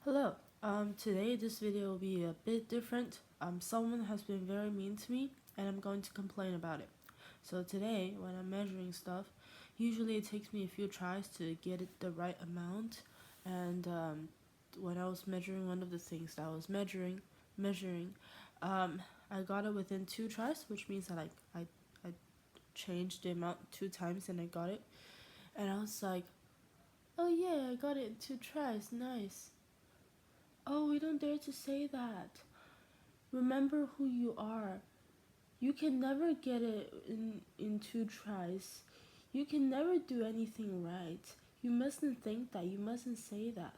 Hello. Today this video will be a bit different. Someone has been very mean to me and I'm going to complain about it. So today when I'm measuring stuff, usually it takes me a few tries to get it the right amount. And when I was measuring one of the things that I was measuring, I got it within two tries, which means that I changed the amount two times and I got it. And I was like, oh yeah, I got it in two tries, nice. Oh, we don't dare to say that. Remember who you are. You can never get it in two tries. You can never do anything right. You mustn't think that. You mustn't say that.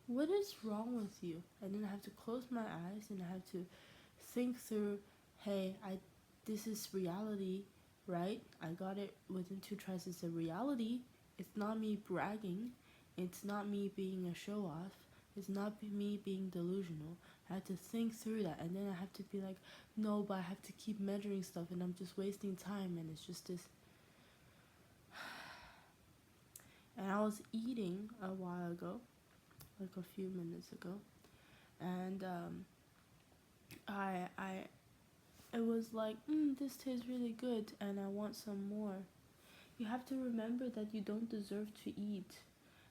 What is wrong with you? And then I have to close my eyes and I have to think through, hey, this is reality, right? I got it within two tries. It's a reality. It's not me bragging. It's not me being a show off. It's not me being delusional. I have to think through that, and then I have to be like, no, but I have to keep measuring stuff, and I'm just wasting time, and it's just this. And I was eating a while ago, like a few minutes ago, and I it was like, this tastes really good, and I want some more. You have to remember that you don't deserve to eat,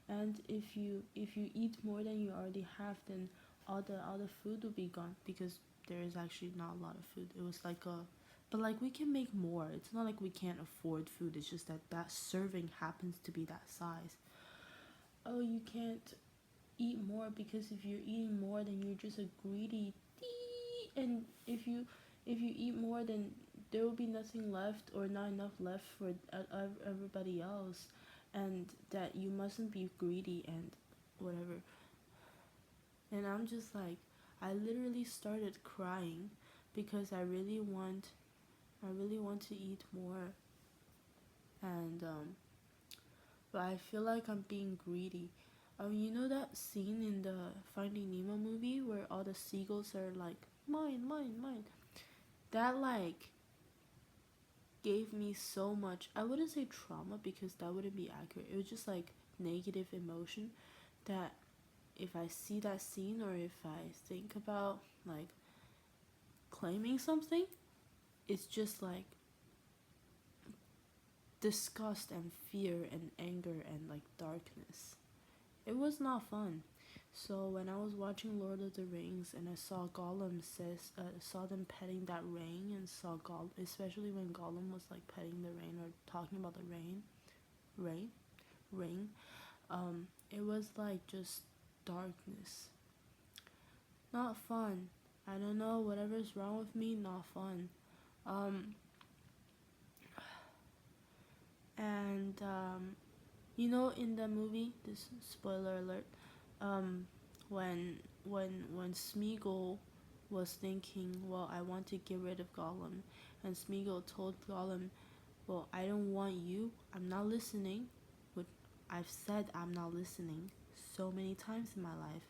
and if you eat more than you already have, then all the food will be gone because there is actually not a lot of food. It was like a, but like we can make more. It's not like we can't afford food. It's just that that serving happens to be that size. Oh, you can't eat more because if you're eating more, then you're just a greedy. And if you eat more, then there will be nothing left or not enough left for everybody else, and that you mustn't be greedy and whatever. And I'm just like, I literally started crying because I really want to eat more, and but I feel like I'm being greedy. You know that scene in the Finding Nemo movie where all the seagulls are like, mine, mine, mine. That like gave me so much. I wouldn't say trauma because that wouldn't be accurate. It was just like negative emotion that if I see that scene or if I think about like claiming something, it's just like disgust and fear and anger and like darkness. It was not fun. So when I was watching Lord of the Rings and I saw saw them petting that ring and saw Gollum, especially when Gollum was like petting the rain or talking about the rain, ring. It was like just darkness. Not fun. I don't know, whatever's wrong with me, not fun. Um, and in the movie, this spoiler alert, um, when Smeagol was thinking, well, I want to get rid of Gollum, and Smeagol told Gollum, well, I don't want you. I'm not listening. What I've said, I'm not listening so many times in my life.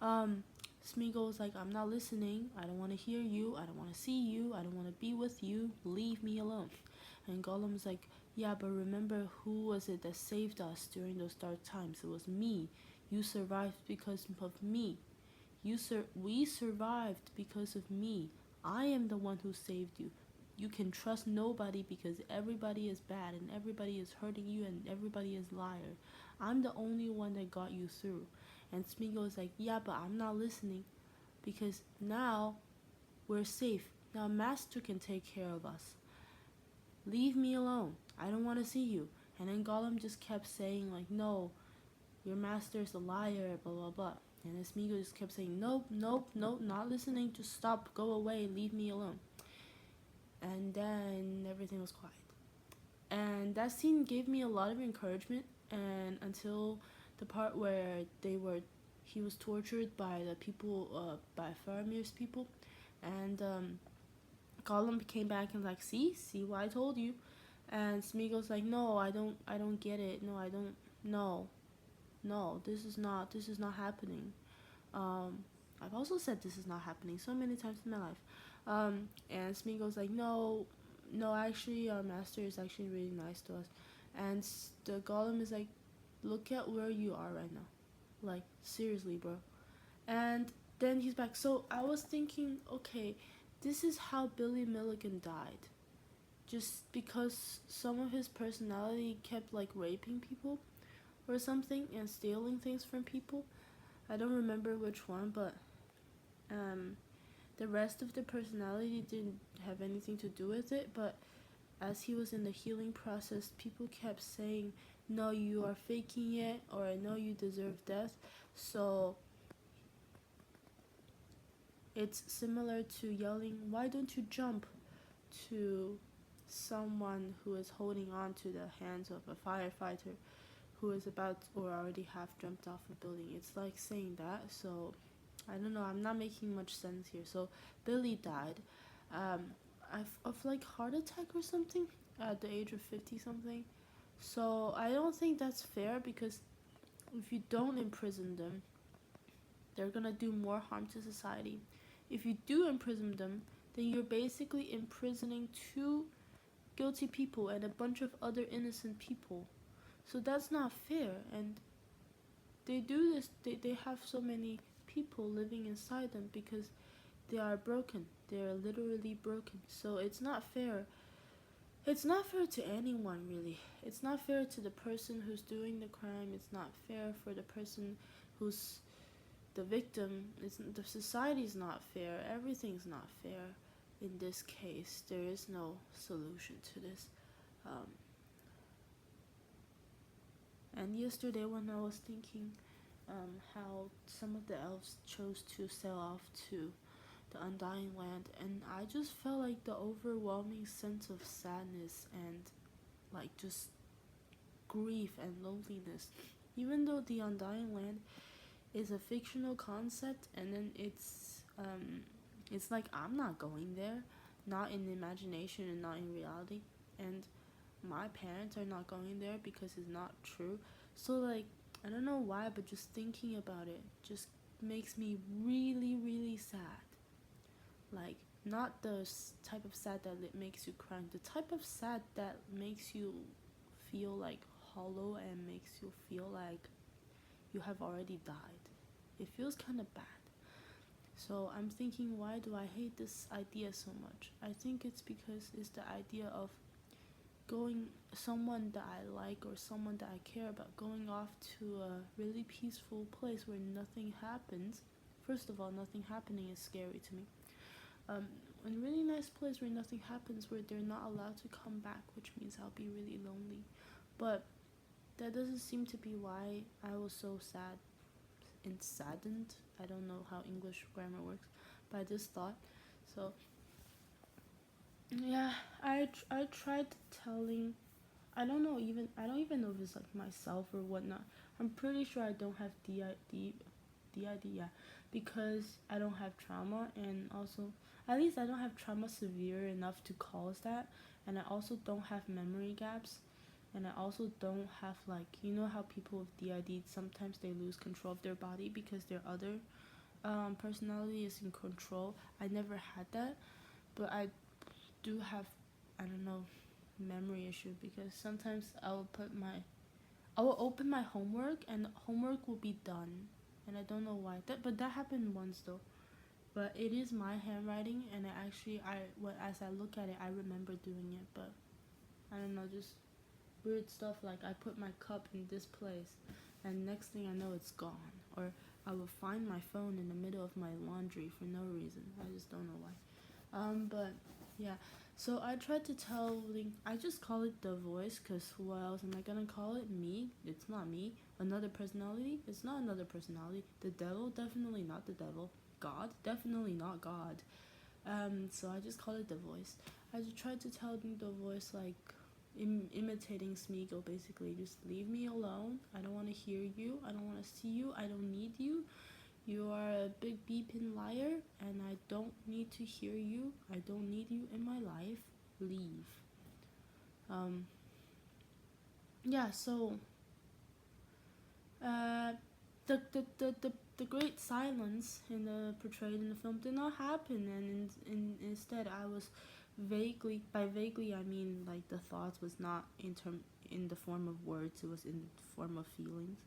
Um, Smeagol was like, I'm not listening. I don't want to hear you. I don't want to see you. I don't want to be with you. Leave me alone. And Gollum was like, yeah, but remember who was it that saved us during those dark times? It was me. You survived because of me. We survived because of me. I am the one who saved you. You can trust nobody because everybody is bad and everybody is hurting you and everybody is liar. I'm the only one that got you through. And Smeagol is like, yeah, but I'm not listening because now we're safe. Now Master can take care of us. Leave me alone. I don't want to see you. And then Gollum just kept saying like, no, your master's a liar, blah blah blah. And then Smeagol just kept saying, nope, nope, nope, not listening. Just stop, go away, leave me alone. And then everything was quiet. And that scene gave me a lot of encouragement. And until the part where he was tortured by the people, by Faramir's people, and Gollum came back and like, see what I told you. And Smeagol's like, no, I don't get it. No, I don't. No, no, this is not happening. Um, I've also said this is not happening so many times in my life. And Smeagol's like, no, no, actually, our master is actually really nice to us. And the Gollum is like, look at where you are right now. Like, seriously, bro. And then he's back. So I was thinking, okay, this is how Billy Milligan died. Just because some of his personality kept like raping people or something and stealing things from people. I don't remember which one, but um, the rest of the personality didn't have anything to do with it. But as he was in the healing process, people kept saying, "No, you are faking it," or "No, you deserve death." So it's similar to yelling, "Why don't you jump?" to someone who is holding on to the hands of a firefighter who is about or already half jumped off a building. It's like saying that. So I don't know. I'm not making much sense here. So Billy died, um, of like heart attack or something at the age of 50 something. So I don't think that's fair because if you don't imprison them, they're gonna do more harm to society. If you do imprison them, then you're basically imprisoning two guilty people and a bunch of other innocent people. So that's not fair. And they do this, they have so many people living inside them because they are broken. They are literally broken. So it's not fair. It's not fair to anyone, really. It's not fair to the person who's doing the crime. It's not fair for the person who's the victim. The society's not fair. Everything's not fair. In this case, there is no solution to this. Um, and yesterday, when I was thinking how some of the elves chose to sail off to the Undying Land, and I just felt like the overwhelming sense of sadness and like just grief and loneliness. Even though the Undying Land is a fictional concept, and then it's like I'm not going there, not in imagination and not in reality, and my parents are not going there because it's not true. So like I don't know why, but just thinking about it just makes me really really sad. Like not the type of sad that it makes you cry, the type of sad that makes you feel like hollow and makes you feel like you have already died. It feels kind of bad. So I'm thinking, why do I hate this idea so much? I think it's because it's the idea of going someone that I like or someone that I care about going off to a really peaceful place where nothing happens. First of all, nothing happening is scary to me. Um, a really nice place where nothing happens, where they're not allowed to come back, which means I'll be really lonely. But that doesn't seem to be why I was so sad and saddened. I don't know how English grammar works by this thought. So yeah, I tried telling. I don't even know if it's like myself or whatnot. I'm pretty sure I don't have DID, yeah, because I don't have trauma, and also at least I don't have trauma severe enough to cause that, and I also don't have memory gaps, and I also don't have like how people with DID sometimes they lose control of their body because their other personality is in control. I never had that, but I do have, I don't know, memory issue because sometimes I will open my homework and homework will be done, and I don't know why. But that happened once though. But it is my handwriting, and as I look at it, I remember doing it. But I don't know, just weird stuff like I put my cup in this place, and next thing I know, it's gone. Or I will find my phone in the middle of my laundry for no reason. I just don't know why. But yeah. So I tried to tell Link. I just call it the voice, cause what else am I gonna call it? Me? It's not me. Another personality? It's not another personality. The devil? Definitely not the devil. God? Definitely not God. So I just call it the voice. I just tried to tell the voice like imitating Smeagol, basically. Just leave me alone. I don't want to hear you. I don't want to see you. I don't need you. You are a big beeping liar, and I don't need to hear you. I don't need you in my life. Leave. Um, yeah, so uh, the great silence in the portrayed in the film did not happen, and instead I was vaguely I mean like the thoughts was not in the form of words, it was in the form of feelings.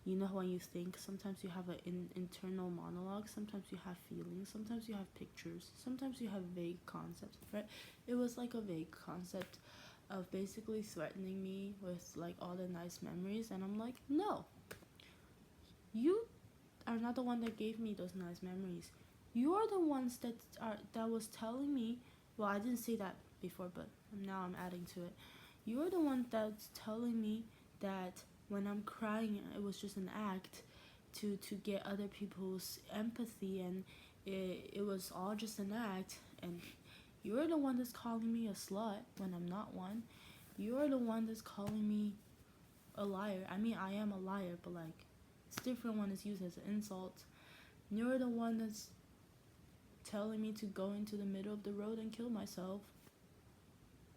You know, when you think, sometimes you have an internal monologue, sometimes you have feelings, sometimes you have pictures, sometimes you have vague concepts, right? It was like a vague concept of basically threatening me with like all the nice memories, and I'm like, no, you are not the one that gave me those nice memories. You're the ones that was telling me. Well, I didn't say that before, but now I'm adding to it. You're the one that's telling me that when I'm crying, it was just an act to get other people's empathy, and it was all just an act. And you're the one that's calling me a slut when I'm not one. You're the one that's calling me a liar. I mean, I am a liar, but like, it's different when it's used as an insult. You're the one that's telling me to go into the middle of the road and kill myself.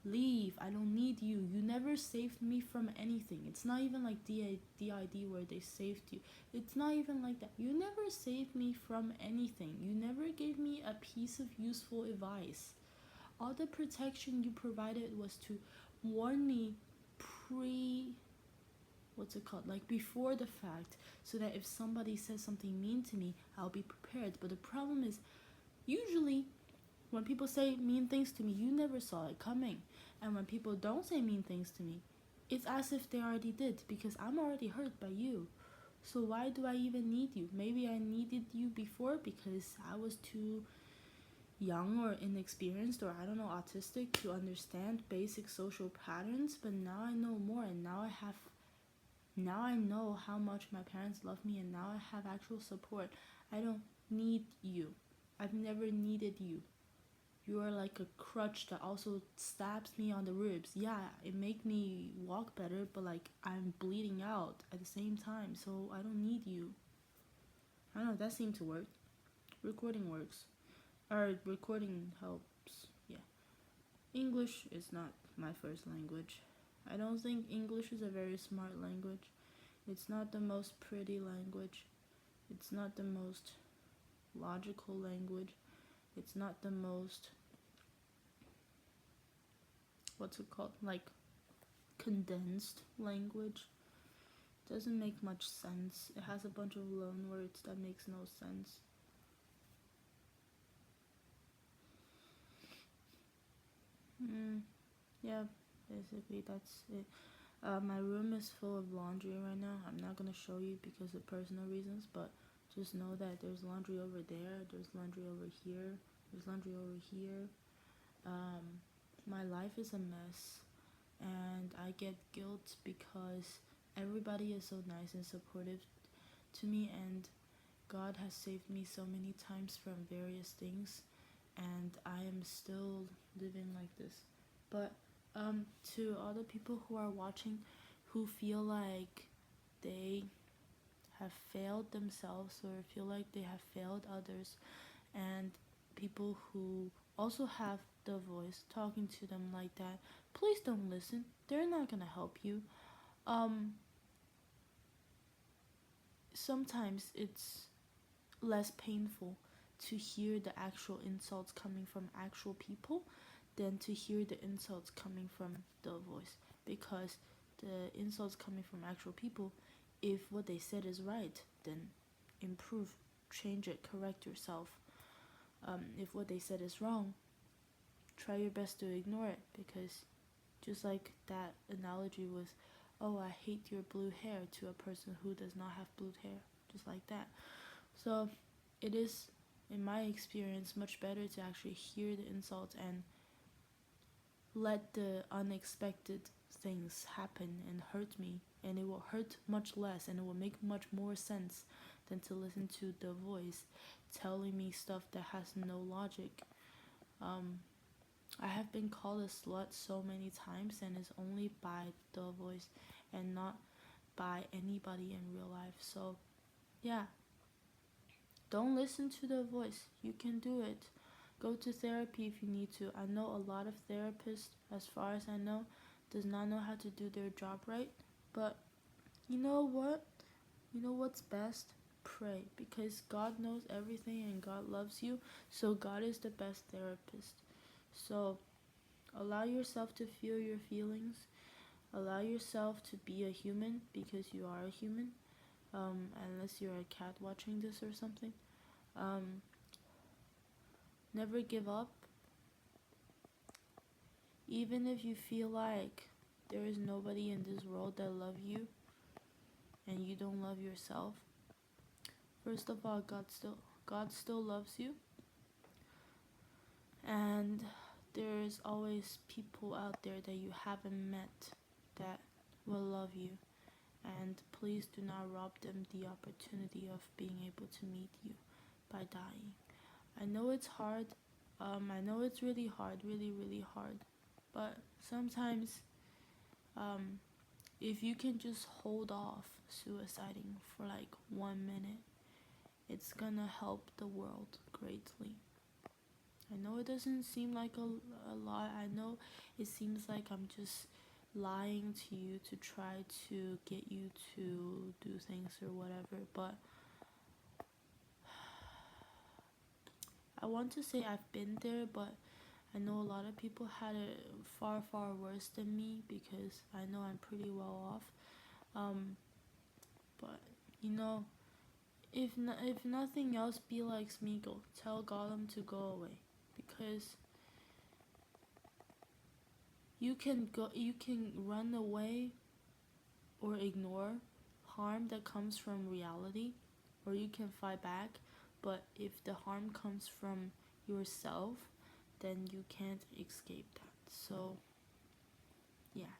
Leave. I don't need you. You never saved me from anything. It's not even like DID where they saved you. It's not even like that. You never saved me from anything. You never gave me a piece of useful advice. All the protection you provided was to warn me pre what's it called, like before the fact, so that if somebody says something mean to me, I'll be prepared. But the problem is, usually when people say mean things to me, you never saw it coming. And when people don't say mean things to me, it's as if they already did, because I'm already hurt by you. So why do I even need you? Maybe I needed you before because I was too young or inexperienced, or I don't know, autistic, to understand basic social patterns. But now I know more, and now I know how much my parents love me, and now I have actual support. I don't need you. I've never needed you. You are like a crutch that also stabs me on the ribs. Yeah, it make me walk better, but like I'm bleeding out at the same time, so I don't need you. I don't know, that seemed to work. Recording works. Or recording helps. Yeah. English is not my first language. I don't think English is a very smart language. It's not the most pretty language. It's not the most logical language. It's not the most, what's it called? Like condensed language. Doesn't make much sense. It has a bunch of loan words that makes no sense. Yeah, basically that's it. My room is full of laundry right now. I'm not gonna show you because of personal reasons, but just know that there's laundry over there, there's laundry over here, there's laundry over here. My life is a mess, and I get guilt because everybody is so nice and supportive to me, and God has saved me so many times from various things, and I am still living like this. But to all the people who are watching who feel like they have failed themselves or feel like they have failed others, and people who also have the voice talking to them like that, please don't listen. They're not gonna help you. Um, Sometimes it's less painful to hear the actual insults coming from actual people than to hear the insults coming from the voice, because the insults coming from actual people, if what they said is right, then improve, change it, correct yourself. If what they said is wrong, try your best to ignore it, because just like that analogy was, oh, I hate your blue hair, to a person who does not have blue hair, just like that. So it is, in my experience, much better to actually hear the insults and let the unexpected things happen and hurt me, and it will hurt much less, and it will make much more sense than to listen to the voice telling me stuff that has no logic. um, I have been called a slut so many times, and it's only by the voice and not by anybody in real life. So yeah, don't listen to the voice. You can do it. Go to therapy if you need to. I know a lot of therapists, as far as I know, does not know how to do their job right. But you know what? You know what's best? Pray, because God knows everything and God loves you. So God is the best therapist. So allow yourself to feel your feelings. Allow yourself to be a human, because you are a human. unless you're a cat watching this or something. Um, Never give up, even if you feel like there is nobody in this world that love you and you don't love yourself. First of all, God still loves you, and there's always people out there that you haven't met that will love you, and please do not rob them the opportunity of being able to meet you by dying. I know it's hard. I know it's really hard, really, really hard. But sometimes, um, if you can just hold off suiciding for like 1 minute, it's gonna help the world greatly. I know it doesn't seem like a lot. I know it seems like I'm just lying to you to try to get you to do things or whatever, but I want to say I've been there, but I know a lot of people had it far, far worse than me because I know I'm pretty well off. Um, but you know, if nothing else, be like Smeagol. Tell Gollum to go away because you can run away or ignore harm that comes from reality, or you can fight back. But if the harm comes from yourself, then you can't escape that. So yeah,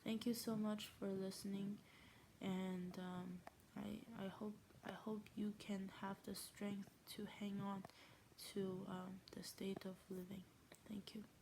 thank you so much for listening, and I hope you can have the strength to hang on to the state of living. Thank you.